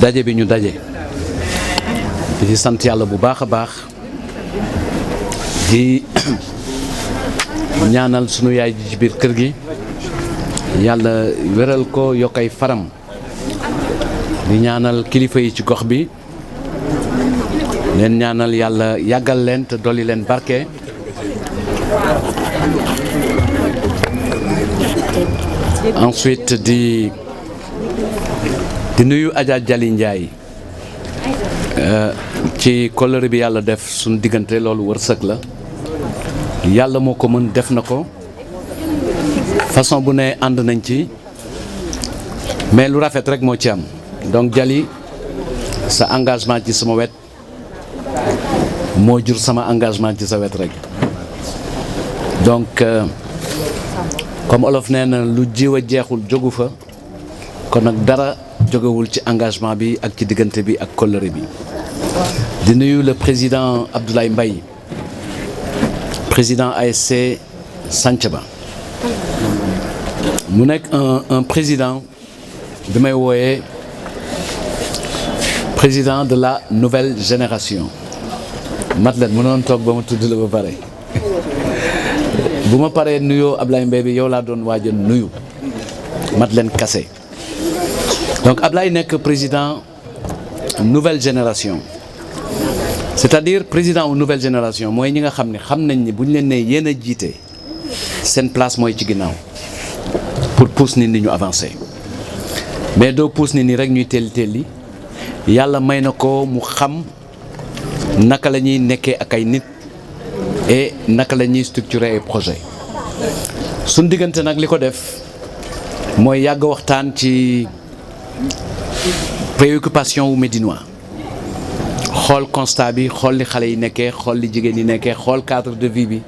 daje bi ñu daje di sant yàlla bu baax a baax di ñaanal sunu yaay ji ci biir kër gi yàlla wéral ko yokk ay faram di ñaanal kilifa yi ci gox bi leen ñaanal yàlla yàggal leen te dolli leen barke ensuite di nuyu Adja Jali Ndiaye ci kóllëre bi yàlla def suñu diggante loolu wërsëg la yàlla moo ko mën def na ko façon bu ne ànd nañ ci mais lu rafet rek moo ci am donc Jali sa engagement ci sama wet moo jur sama engagement ci sa wet rek donc comme olof nee na lu jiw a jeexul jógu fa kon nag dara jógewul ci engagement bi ak ci diggante bi ak kóllëre bi di nuyu le président Abdoulaye Mbaye président ASC Santhiaba mu nekk un président bi may wooyee président de la nouvelle génération Madeleine mënoon toog ba ma tudd la ba pare bu ma paree nuyoo Ablaye Mbaye bi yow laa doon waaj a nuyu Madeleine Kassé donc Ablaye nekk président nouvelle génération c'est-à-dire président nouvelle génération mooy ñi nga xam ne xam nañ ni bu ñu leen nee yéen a jiite seen place mooy ci ginnaaw pour pousse nit ñi ñu avancer mais doo pousse nit ñi rek ñuy telli yàlla may na ko mu xam naka la ñuy nekkee ak ay nit et naka la ñuy structurer ay projet suñ diggante nag li ko def mooy yàgg waxtaan ci préoccupation wu Médinois xool constat bi xool li xale yi nekkee xool li jigéen yi nekkee xool cadre de vie bi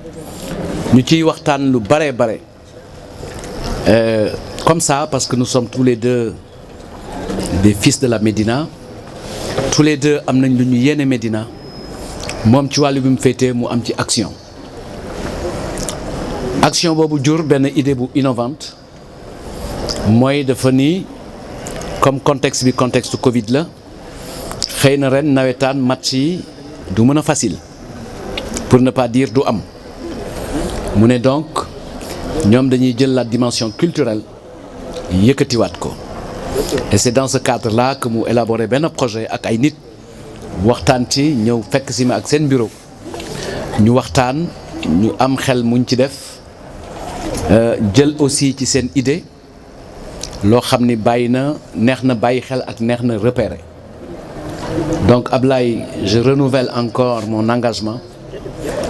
ñu ciy waxtaan lu bare comme ça parce que nous sommes tous les deux des fils de la Médina tous les deux am nañ lu ñu yéene Médina moom ci wàllu bi mu féetee mu am ci action boobu jur benn idée bu innovante mooy dafa ni comme contexte bi contexte Covid la xëy na ren nawetaan match yi du mën a facile pour ne pas dire du am mu ne donc ñoom dañuy jël la dimension culturelle yëkkatiwaat ko et c'est dans ce cadre là que mu élaboré benn projet ak ay nit waxtaan ci ñëw fekk si ma ak seen bureau ñu waxtaan ñu am xel muñ ci def jël aussi ci seen idée loo xam ni neex na bàyyi xel ak neex na repérer donc Ablaye je renouvelle encore mon engagement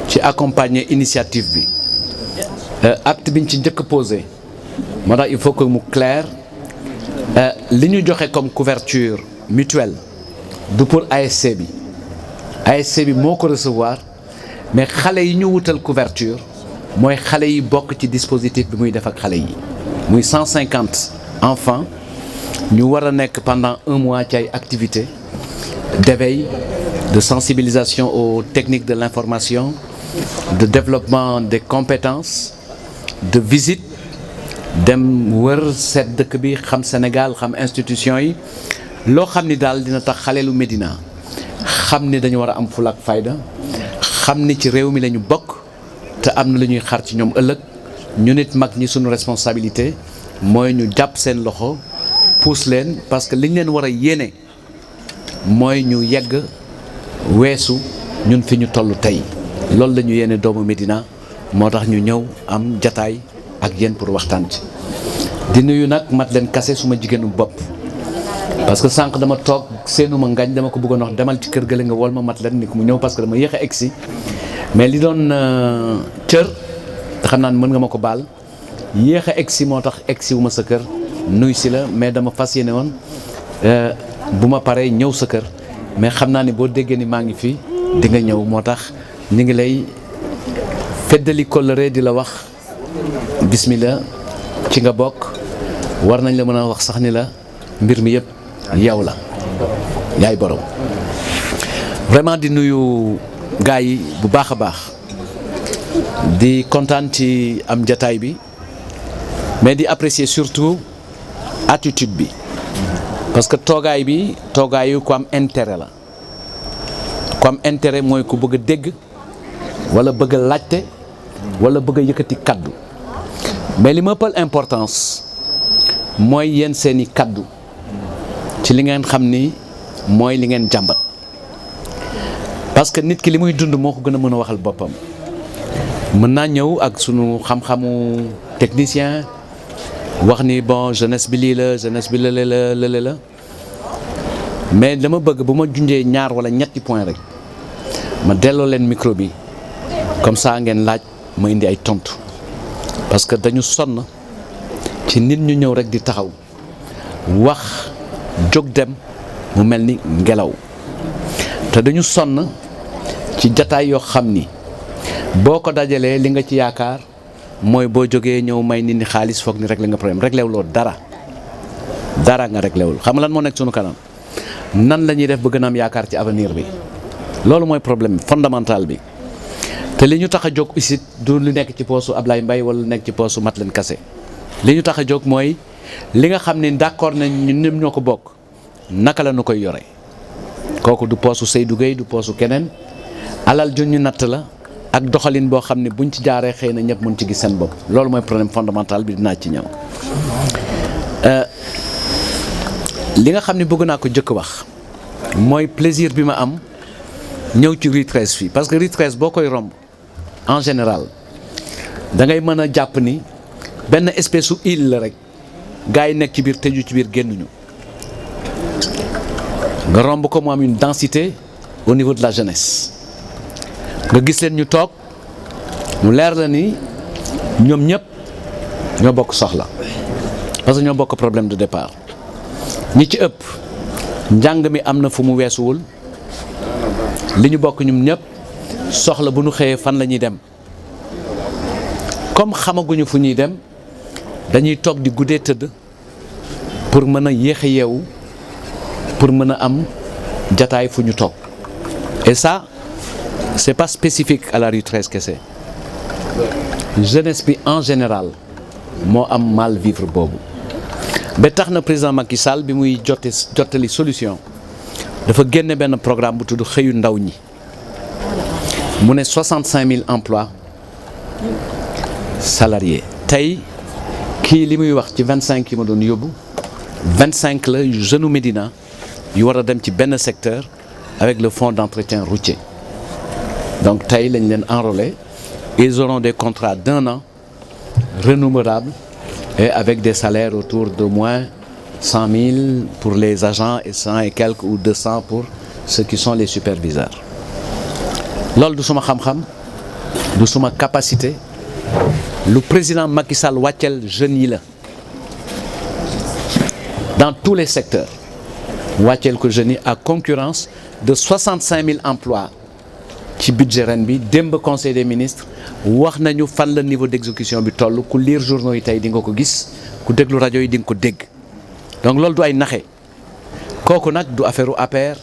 ci accompagner initiative bi acte biñ ci njëkk posé moo tax il faut que mu clair li ñu joxe comme couverture mutuelle du pour ASC bi moo ko recevoir mais xale yi ñu wutal couverture mooy xale yi bokk ci dispositif bi muy def ak xale yi muy 150 enfants ñu war a nekk pendant 1 mois ci ay activités d'éveil de sensibilisation aux techniques de l'information de développement des compétences de visite dem wër seet dëkk bi xam Sénégal xam institution yi loo xam ni daal dina tax xaleelu Médina xam ni dañu war a am fulla ak fayda xam ni ci réew mi lañu bokk te am na lu ñuy xaar ci ñoom ëllëg ñu nit mag ñi suñu responsabilité mooy ñu jàpp seen loxo pousse leen parce que liñ leen war a yéene mooy ñu yegg weesu ñun fi ñu toll tey loolu la ñu yéene doomu Médina moo tax ñu ñëw am jataay ak yéen pour waxtaan ci di nuyu nag Madeleine Kassé suma jigéenu bopp parce que sànq dama toog seenuma ngañ dama ko bëggoon wax demal ci kër gële nga wol ma Madeleine ni ko mu ñëw parce que dama yéex a egsi mais li doon cër te xam naa ne mën nga ma ko baal yéex a egsi moo tax egsi wu ma sa kër nuy si la mais dama fas yéene woon bu ma paree ñëw sa kër mais xam naa ni boo déggee ni maa ngi fii di nga ñëw moo tax ñu ngi lay feddali kóllëre di la wax bismillah ci nga bokk war nañ la mën a wax sax ni la mbir mi yëpp yow la yaay borom vraiment di nuyu gars yi bu baax a baax di kontaan ci am jataay bi mais di apprécier surtout attitude bi parce que toogaay bi toogaayu ku am intérêt la ku am intérêt mooy ku bëgg a dégg wala bëgg a laajte wala bëgg a yëkkati kaddu mais li ma ëppal importance mooy yéen seeni kaddu ci li ngeen xam ni mooy li ngeen jàmbat parce que nit ki li muy dund moo ko gën a mën a waxal boppam mën naa ñëw ak sunu xam-xamu technicien wax ni bon jeunesse bi lii la jeunesse bi lële la mais dama bëgg bu ma junjee ñaar wala ñetti point rek ma delloo leen micro bi comme ça ngeen laaj ma indi ay tontu parce que dañu sonn ci nit ñu ñëw rek di taxaw wax jóg dem mu mel ni ngelaw te dañu sonn ci jataay yoo xam ni boo ko dajalee li nga ci yaakaar mooy boo jógee ñëw may nit ñi xaalis foog ni réglé nga problème réglé wuloo dara nga réglé wul xam nga lan moo nekk sunu kanam nan la ñuy def ba gën a am yaakaar ci avenir bi loolu mooy problème fondamental bi te li ñu tax a jóg ici du lu nekk ci poosu Ablaye Mbaye wala lu nekk ci poosu Madeleine Kassé li ñu tax a jóg mooy li nga xam ne d'accord nañ ñun ñëpp ñoo ko bokk naka la ñu koy yore kooku du poosu Seydou Gueye du poosu keneen alal ju ñu natt la ak doxalin boo xam ne buñ ci jaaree xëy na ñëpp mën ci gis seen bopp loolu mooy problème fondamental bi dinaa ci ñëw li nga xam ne bëgg naa ko jëkk wax mooy plaisir bi ma am ñëw ci Rue 13 fii parce que Rue 13 boo koy romb en général da ngay mën a jàpp ni benn espèce su île la rek gars yi nekk ci biir tëju ci biir génnuñu nga romb ko mu am une densité au niveau de la jeunesse nga gis leen ñu toog mu leer la ni ñoom ñëpp ñoo bokk soxla parce que ñoo bokk problème de départ ñi ci ëpp njàng mi am na fu mu weesuwul li ñu bokk ñum ñëpp soxla bu ñu xëyee fan la ñuy dem comme xamaguñu fu ñuy dem dañuy toog di guddee tëdd pour mën a yéex a yeewu pour mën a am jataay fu ñu toog et ça c'est pas spécifique à la Rue 13 kese jeunesse bi en général moo am mal vivre boobu ba tax na président Macky Sall bi muy jottali solution dafa génne benn programme bu tudd xëyu ndaw ñi mu ne 65 000 emplois salariés tey kii li muy wax ci 25 yi ma doon yóbbu 25 la yu jeune u Médina yu war a dem ci benn secteur avec le fonds d'entretien routier donc tey lañ leen enrôler ils auront des contrats d'1 an renouvelables et avec des salaires autour de moins 100 000 pour les agents et 100 et quelques ou 200 pour ceux qui sont les superviseurs loolu du suma xam-xam du suma capacité lu président Macky Sall wàccel jeunes yi la dans tous les secteurs wàccel ko jeunes yi à concurrence de 65 000 emplois ci budget ren bi démb conseil des ministres wax nañu fan la niveau d'exécution bi toll ku lire journaux yi tey di nga ko gis ku déglu rajo yi di nga ko dégg donc loolu du ay naxe kooku nag du affaire u APR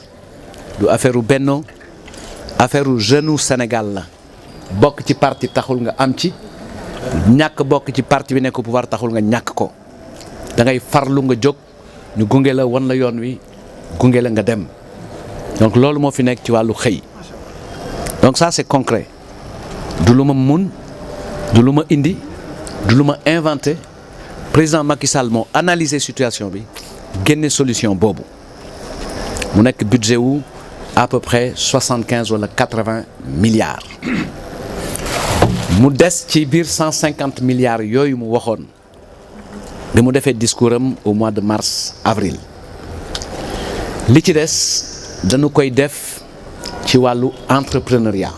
du affaire u Benno affaire u jeune u Sénégal la bokk ci parti taxul nga am ci ñàkk bokk ci parti bi nekk pouvoir taxul nga ñàkk ko da ngay farlu nga jóg ñu gunge la wan la yoon wi gunge la nga dem donc loolu moo fi nekk ci wàllu xëy donc ça c'est concret du lu ma mun du lu ma indi du lu ma inventé président Macky Sall moo analyser situation bi génne solution boobu mu nekk budget wu à peu près 75 wala 80 milliards mu des ci biir 150 milliards yooyu mu waxoon bi mu defee discours am au mois de mars avril li ci des dañu koy def ci wàllu entrepreneuriat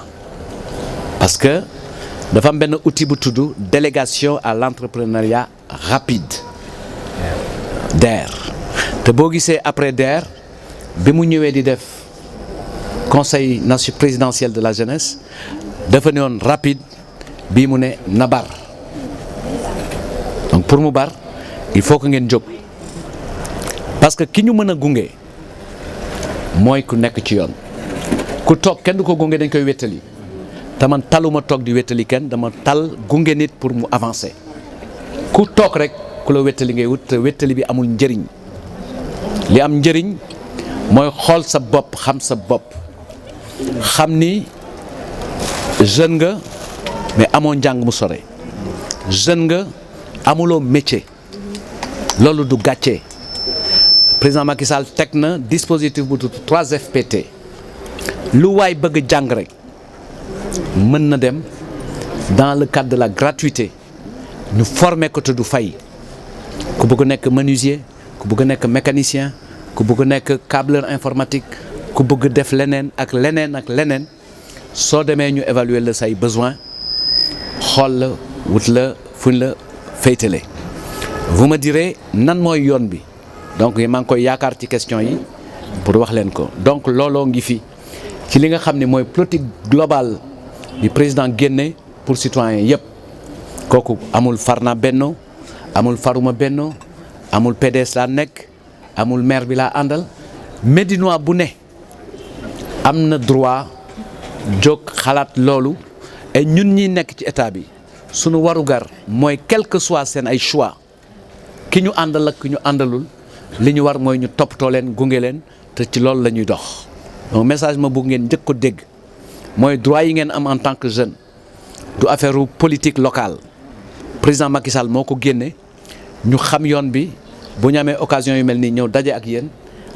parce que dafa am benn outil bu tudd délégation à l'entrepreneuriat rapide DER te boo gisee après DER bi mu ñëwee di def conseil présidentiel de la jeunesse dafa ne woon rapide bii mu ne na bar donc pour mu bar il faut que ngeen jóg parce que ki ñu mën a gunge mooy ku nekk ci yoon ku toog kenn du ko gunge dañ koy wéttali te man taluma toog di wéttali kenn dama tal gunge nit pour mu avancer ku toog rek ku la wéttali ngay wut te wéttali bi amul njëriñ li am njëriñ mooy xool sa bopp xam sa bopp xam ni jeune nga mais amoo njàng mu sore jeune nga amuloo métier loolu du gàcce président Macky Sall teg na dispositif bu tudd 3FPT lu waay bëgg jàng rek mën na dem dans le cadre de la gratuité ñu former ko te du fay ku bëgg nekk menuisier ku bëgg nekk mécanicien ku bëgg nekk câbleur informatique ku bëgg def leneen ak leneen soo demee ñu évaluer la say besoin xool la wut la fuñ la féetale. vous me direz nan mooy yoon bi donc maa ngi koy yaakaar ci question yi pour wax leen ko donc looloo ngi fi ci li nga xam ne mooy politique globale bi président génne pour citoyens yëpp kooku amul farna benno amul faruma benno amul PDS laa nekk amul maire bi laa àndal Médinois bu ne am na droit jóg xalaat loolu et ñun ñi nekk ci état bi sunu warugar mooy quel que soit seen ay choix ki ñu àndal ak ki ñu àndalul li ñu war mooy ñu toppatoo leen gunge leen te ci loolu la ñuy dox donc message ma bëgg ngeen njëkk ko dégg mooy droit yi ngeen am en tant que jeune du affaire politique locale président Macky Sall moo ko génne ñu xam yoon bi bu ñu amee occasion yu mel nii ñëw daje ak yéen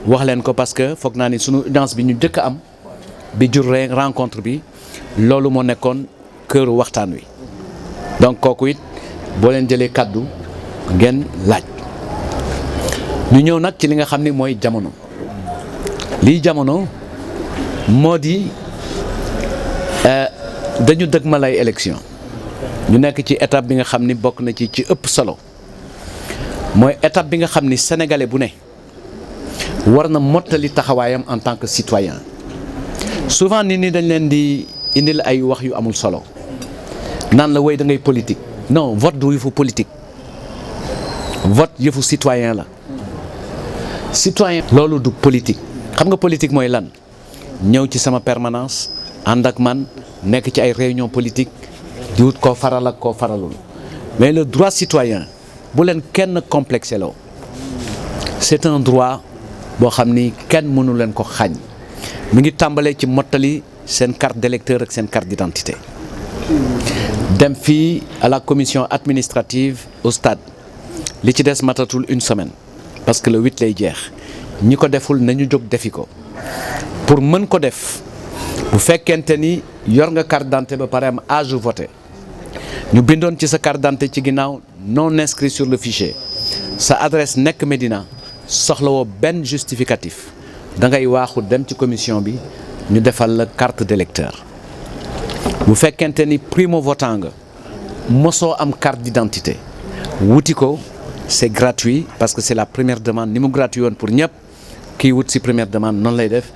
wax leen ko parce que foog naa ni sunu audience bi ñu njëkk a am bi jur rencontre bi loolu moo nekkoon këru waxtaan wi donc kooku it boo leen jëlee kàddu ngeen laaj ñu ñëw nag ci li nga xam ni mooy jamono lii jamono moo di dañu dëgmal ay élection ñu nekk ci étape bi nga xam ni bokk na ci ëpp solo mooy étape bi nga xam ni sénégalais bu ne war na mottali taxawaayam en tant que citoyen souvent nit ñi dañ leen di indil ay wax yu amul solo naan la woy da ngay politique non vote du yëfu politique vote yëfu citoyen la citoyen loolu du politique xam nga politique mooy lan ñëw ci sama permanence ànd ak man nekk ci ay réunion politique di wut koo faral ak koo faralul mais le droit citoyen bu leen kenn complexé loo c'est un droit boo xam ni kenn mënu leen ko xañ mi ngi tàmbalee ci mottali seen carte d'électeur ak seen carte d'identité dem fii à la commission administrative au stade li ci des matatul une semaine parce que le 8 lay jeex ñi ko deful nañu jóg defi ko pour mën ko def bu fekkente ni yor nga carte d'identité ba pare am âge voté ñu bindoon ci sa carte d'identité ci ginnaaw non inscrit sur le fichier sa adresse nekk Médina soxlawoo benn justificatif da ngay waaxu dem ci commission bi ñu defal la carte d'électeur bu fekkente ni primo votant nga mosoo am carte d'identité wuti ko c'est gratuit parce que c'est la première demande ni mu gratuit woon pour ñëpp kii wut si première demande noonu lay def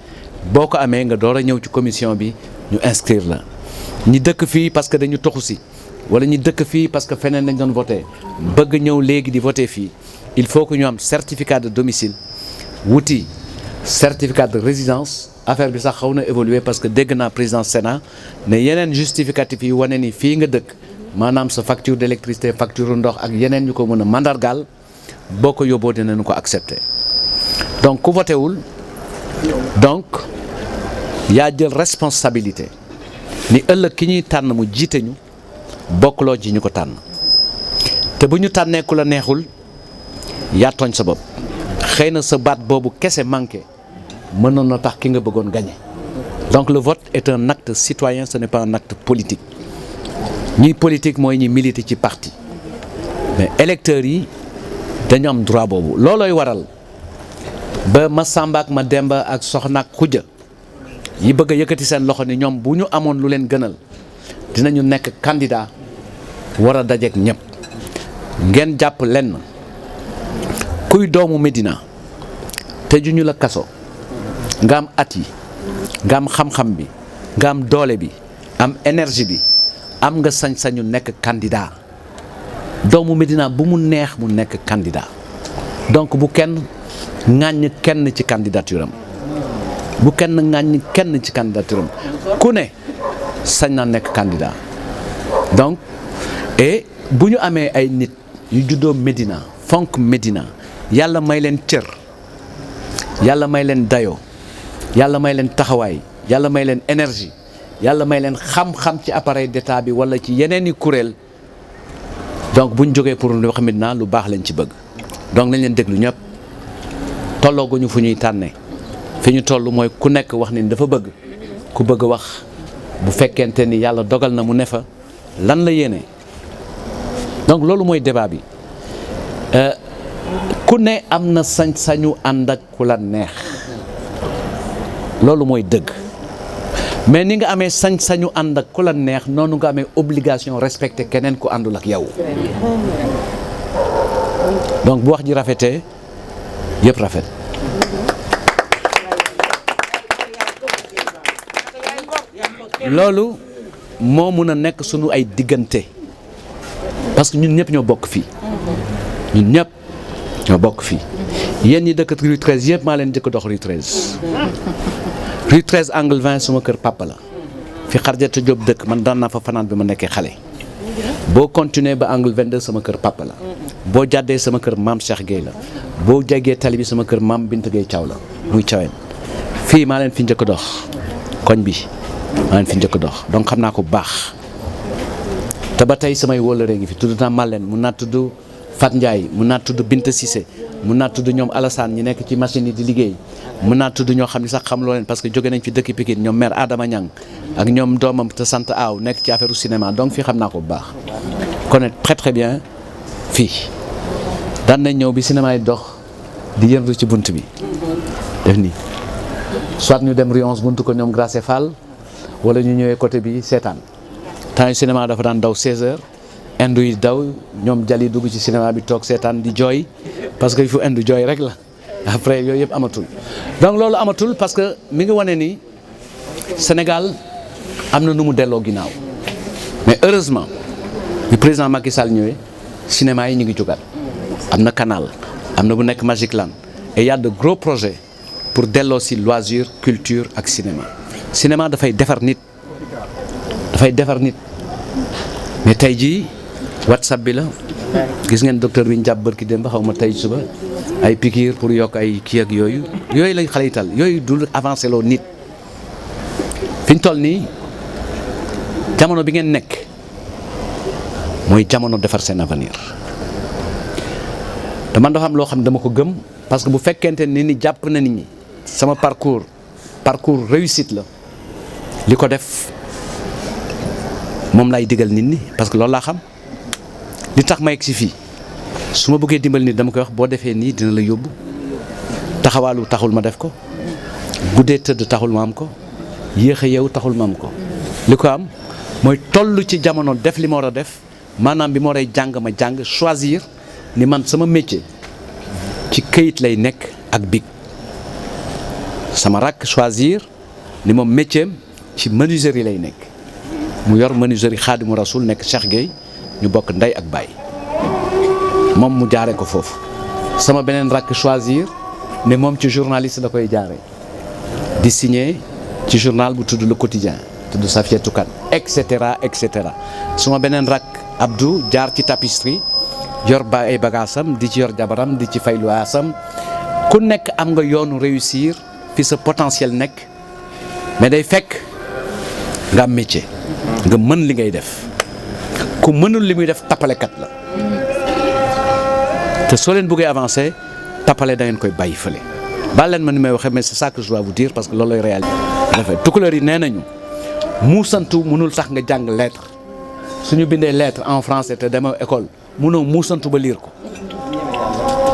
boo ko amee nga door a ñëw ci commission bi ñu inscrire la ñi dëkk fii parce que dañu toxu si wala ñi dëkk fii parce que feneen lañ doon voté bëgg ñëw léegi di voté fii il faut que ñu am certificat de domicile wuti certificat de résidence affaire bi sax xaw na évoluer parce que dégg naa président Sénat ne yeneen justificatif yi wane ni fii nga dëkk maanaam sa facture d'électricité facture ndox ak yeneen ñu ko mën a mandargaal boo ko yóbboo dinañu ko accepter donc ku voté wul donc yaa jël responsabilité ni ëllëg ki ñuy tànn mu jiite ñu bokkuloo ci ñu ko tànn te bu ñu tànnee ku la neexul yaa tooñ sa bopp xëy na sa baat boobu kese manqué mënoon na tax ki nga bëggoon gagner donc le vote est un acte citoyen ce n'est pas un acte politique ñi politique mooy ñi militer ci parti mais électeurs yi dañu am droit boobu loolooy waral ba ma Samba ak ma Demba ak Soxna ak Xuja yi bëgg a yëkkati seen loxo ni ñoom bu ñu amoon lu leen gënal dinañu nekk candidat war a dajeek ñëpp ngeen jàpp lenn kuy doomu Médina te ju ñu la kaso nga am at yi nga am xam-xam bi nga am doole bi am énergie bi am nga sañ-sañu nekk candidat doomu Médina bu mu neex mu nekk candidat donc bu kenn ŋàññ kenn ci candidature am bu kenn ŋàññ kenn ci candidature am ku ne sañ na nekk candidat donc et bu ñu amee ay nit yu juddoo Médina fonk Médina yàlla may leen cër yàlla may leen dayoo yàlla may leen taxawaay yàlla may leen énergie yàlla may leen xam-xam ci appareil d'état bi wala ci yeneen i kuréel donc bu ñu jógee pour lu xamit naa lu baax lañ ci bëgg donc nañ leen déglu ñëpp tollooguñu fu ñuy tànnee fi ñu toll mooy ku nekk wax ni dafa bëgg ku bëgg wax bu fekkente ni yàlla dogal na mu ne fa lan la yéene donc loolu mooy débat bi ku ne am na sañ-sañu ànd ak ku la neex loolu mooy dëgg mais ni nga amee sañ-sañu ànd ak ku la neex noonu nga amee obligation respecter keneen ku àndul ak yow donc bu wax ji rafetee yëpp rafet. loolu moo mun a nekk sunu ay diggante parce que ñun ñëpp ñoo bokk fii ñun ñëpp ñoo bokk fii yéen ñi dëkk rue 13 yëpp maa leen jëkk dox rue 13 rue 13 angle 20 suma kër papa la fi Xarjata Diop dëkk man daan naa fa fanaan bi ma nekkee xale boo continuer ba angle 22 sama kër papa la boo jàddee sama kër maam Cheikh Gueye la boo jegee tali bi sama kër maam Binta Gueye Thiaw la muy Thiawén fii maa leen fi njëkk dox koñ bi maa leen fi njëkk dox donc xam naa ko bu baax te ba tey samay wóolëree ngi fi tudd naa Malène mun naa tudd Fat Ndiaye mun naa tudd Binta Cissé mun naa tudd ñoom Alassane ñi nekk ci machine yi di liggéey mun naa tudd ñoo xam ni sax xam loo leen parce que jóge nañ fi dëkk Pikine ñoom maire Adama Niang ak ñoom doomam te sant Aaw nekk ci affaire cinéma donc fii xam naa ko bu baax connaître très très bien fii daan nañ ñëw bi cinéma yi dox di yëndu ci bunt bi def nii soit ñu dem Rue 11 buntu ko ñoom Gracé Fall wala ñu ñëwee côté bi seetaan temps yu cinéma dafa daan daw 16h indu yi daw ñoom jali dugg ci cinéma bi toog seetaan di jooy parce que il faut indu jooy rek la après yooyu yëpp amatul donc loolu amatul parce que mi ngi wane ni Sénégal am na nu mu delloo ginnaaw mais heureusement bi président Macky Sall ñëwee cinéma yi ñu ngi jógaat am na canal am na bu nekk Magic Land et y a de gros projets pour delloo si loisir culture ak cinéma dafay defar nit mais tey jii WhatsApp bi la gis ngeen docteur bi ñu jàpp bërki démb xaw ma tey suba ay piqûre pour yokk ay kii ak yooyu lañ xale yi tal yooyu du avancé loo nit fi ñu toll nii jamono bi ngeen nekk mooy jamono defar seen avenir te man dafa am loo xam ne dama ko gëm parce que bu fekkente ni jàpp na nit ñi sama parcours réussite la li ko def moom laay digal nit ñi parce que loolu laa xam li tax ma yegg si fii su ma bëggee dimbal nit dama koy wax boo defee nii dina la yóbbu taxawaalu taxul ma def ko guddee tëdd taxul ma am ko yéex a yeewu taxul ma am ko li ko am mooy toll ci jamono def li ma war a def maanaam bi ma war a jàng ma jàng choisir ni man sama métier ci këyit lay nekk ak big sama rakk choisir ni moom métier ci menuiserie lay nekk mu yor menuiserie Xaadimu Rasul nekk Cheikh Gueye ñu bokk ndey ak baay moom mu jaare ko foofu sama beneen rakk choisir ne moom ci journaliste da koy jaare di signer ci journal bu tudd Le Quotidien tudd Safiatou Kane et cetera suma beneen rakk Abdou jaar ci tapisserie yor ba ay bagaasam di ci yor jabaram di ci fay luwaasam ku nekk am nga yoonu réussir fi sa potentiel nekk mais day fekk nga am métier nga mën li ngay def ku mënul li muy def tappalekat la te soo leen bëggee avancer tappale da ngeen koy bàyyi fële baal leen ma ni may waxee mais c'est ça que je dois vous dire parce que loolu lay réalité dafay tukulóor yi nee nañu muusantu mënul tax nga jàng lettre suñu bindee lettre en français te demoo école mënoo muusantu ba lire ko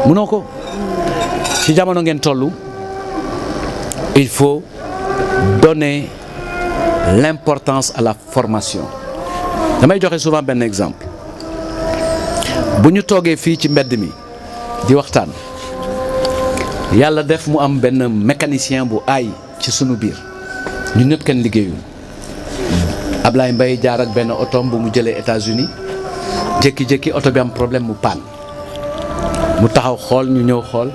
mënoo ko ci jamono ngeen tollu il faut donner l'importance à la formation damay joxe souvent benn exemple bu ñu toogee fii ci mbedd mi di waxtaan yàlla def mu am benn mécanicien bu aay ci sunu biir ñun ñëpp kenn liggéeyul Ablaye Mbaye jaar ak benn otoom bu mu jëlee États-Unis jékki-jékki oto bi am problème mu paan mu taxaw xool ñu ñëw xool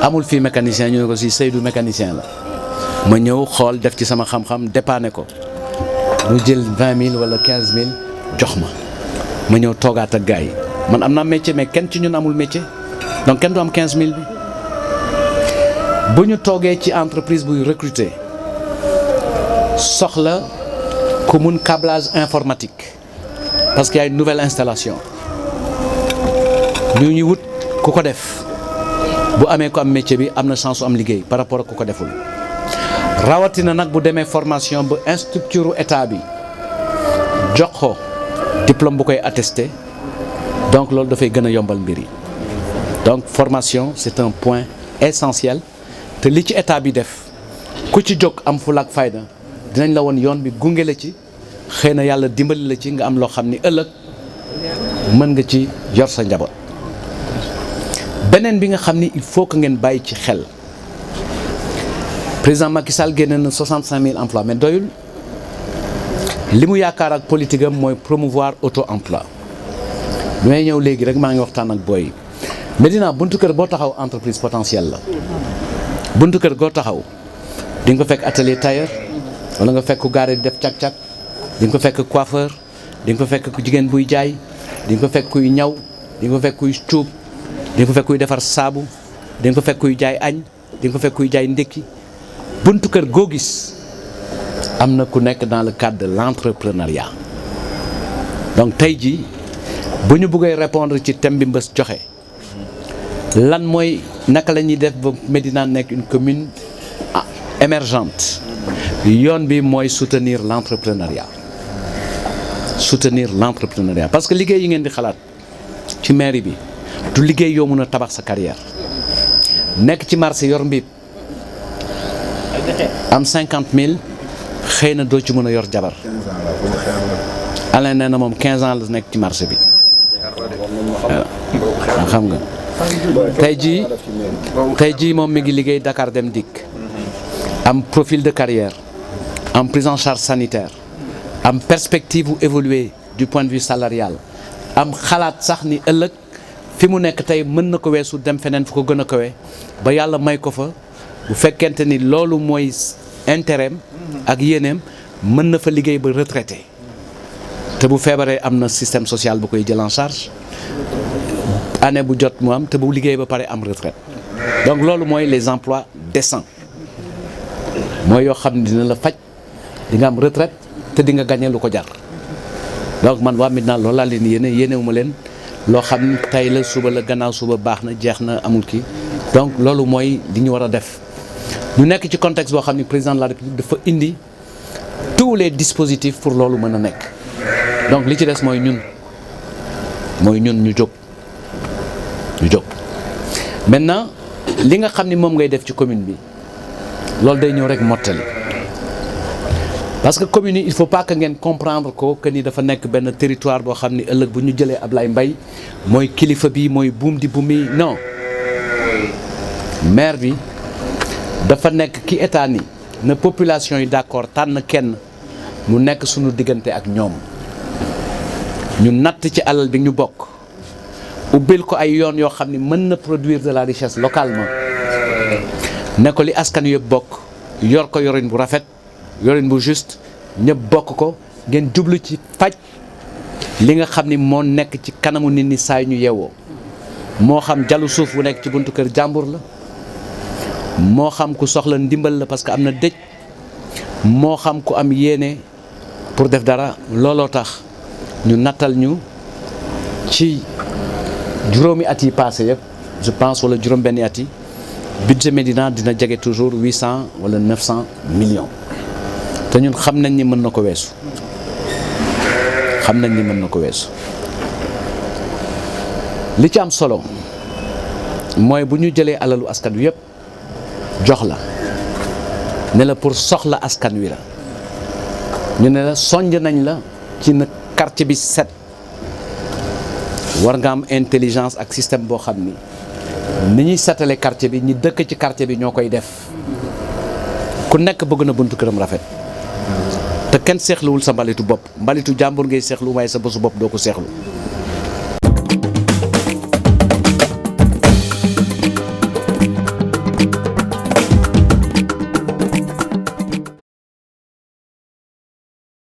amul fii mécanicien ñu ne ko si Seydou mécanicien la ma ñëw xool def ci sama xam-xam dépanné ko mu jël 20 000 wala 15 000 jox ma ñëw toogaat ak gars yi man am naa métier mais kenn ci ñun amul métier donc kenn du am 15 000 bi bu ñu toogee ci entreprise buy recruter soxla ku mun câblage informatique parce qu'il y a une nouvelle installation ñu ñuy wut ku ko def bu amee ko am métier bi am na chance su am liggéey par rapport ak ku ko deful rawatina nag bu demee formation ba structure état bi jox ko diplôme bu koy attesté donc loolu dafay gën a yombal mbir yi donc formation c'est un point essentiel te li ci état bi def ku ci jóg am fulla ak fayda dinañ la woon yoon bi gunge la ci xëy na yàlla dimbali la ci nga am loo xam ni ëllëg mën nga ci yor sa njaboot. beneen bi nga xam ni il faut que ngeen bàyyi ci xel président Macky Sall génne na 65 000 emplois mais doyul li mu yaakaar ak politique am mooy promouvoir auto-emploi bi may ñëw léegi rek maa ngi waxtaan ak booy yi Médina buntu kër boo taxaw entreprise potentielle la buntu kër goo taxaw di nga ko fekk atelier tailleur wala nga fekk ku gaare di def cak-cak di nga ko fekk coiffeur di nga ko fekk ku jigéen buy jaay di nga ko fekk kuy ñaw di nga ko fekk kuy cuub di nga ko fekk kuy defar saabu di nga ko fekk kuy jaay añ di nga ko fekk kuy jaay ndékki buntu kër goo gis am na ku nekk dans le cadre de l'entrepreneuriat donc tey jii bu ñu bëggee répondre ci thème bi Mbës joxe lan mooy naka la ñuy def ba Médina nekk une commune émergente yoon bi mooy soutenir l'entrepreneuriat parce que liggéey yi ngeen di xalaat ci mairie bi du liggéey yoo mun a tabax sa carrière nekk ci marché yor mbiib am 50 000 xëy na doo ci mën a yor jabar Alain nee na moom 15 ans la nekk ci marché bi waaw xam nga tey jii moom mi ngi liggéey Dakar Dem Dikk am profil de carrière am prise en charge sanitaire am perspective bu évoluer du point de vue salarial am xalaat sax ni ëllëg fi mu nekk tey mën na ko weesu dem feneen fu ko gën a kawe ba yàlla may ko fa bu fekkente ni loolu mooy intérêt ak yéeneem mën na fa liggéey ba retraité te bu feebaree am na système social bu koy jël en charge année bu jot mu am te bu liggéey ba pare am retraite donc loolu mooy les emplois décents mooy yoo xam ne dina la faj di nga am retraite te di nga gagné lu ko jar donc man waa Médina loolu laa leen yéenewu ma leen loo xam ne tey la suba la gannaaw suba baax na jeex na amul kii donc loolu mooy li ñu war a def ñu nekk ci contexte boo xam ne président de la République dafa indi tous les dispositifs pour loolu mën a nekk donc li ci des mooy ñun ñu jóg maintenant li nga xam ni moom ngay def ci commune bi loolu day ñëw rek mottali parce que commune yi il faut pas que ngeen comprendre ko que ni dafa nekk benn territoire boo xam ni ëllëg bu ñu jëlee Ablaye Mbaye mooy kilifa bi mooy buum di buumi non maire bi dafa nekk ki état ni na population yi d'accord tànn kenn mu nekk suñu diggante ak ñoom ñu natt ci alal bi ñu bokk ubbil ko ay yoon yoo xam ni mën na produire de la richesse localement ne ko li askan yëpp bokk yor ko yorin bu rafet yorin bu juste ñëpp bokk ko ngeen jublu ci faj li nga xam ni moo nekk ci kanamu nit ñi saa yu ñu yeewoo moo xam jalu suuf bu nekk ci buntu kër jàmbur la moo xam ku soxla ndimbal la parce que am na dëj moo xam ku am yéene pour def dara looloo tax ñu nattal ñu ci juróomi at yi passé yëpp je pense wala juróom benni at yi budget Médina dina jege toujours 800 wala 900 millions te ñun xam nañ ni mën na ko weesu li ci am solo mooy bu ñu jëlee alalu askan wi yëpp jox la ne la pour soxla askan wi la ñu ne la sonj nañ la ci na quartier bi set war nga am intelligence ak système boo xam ni ñuy setale quartier bi ñi dëkk ci quartier bi ñoo koy def ku nekk bëgg na buntu këram rafet te kenn seexluwul sa mbalitu bopp mbalitu jàmbur ngay seexlu waaye sa bésu bopp doo ko seexlu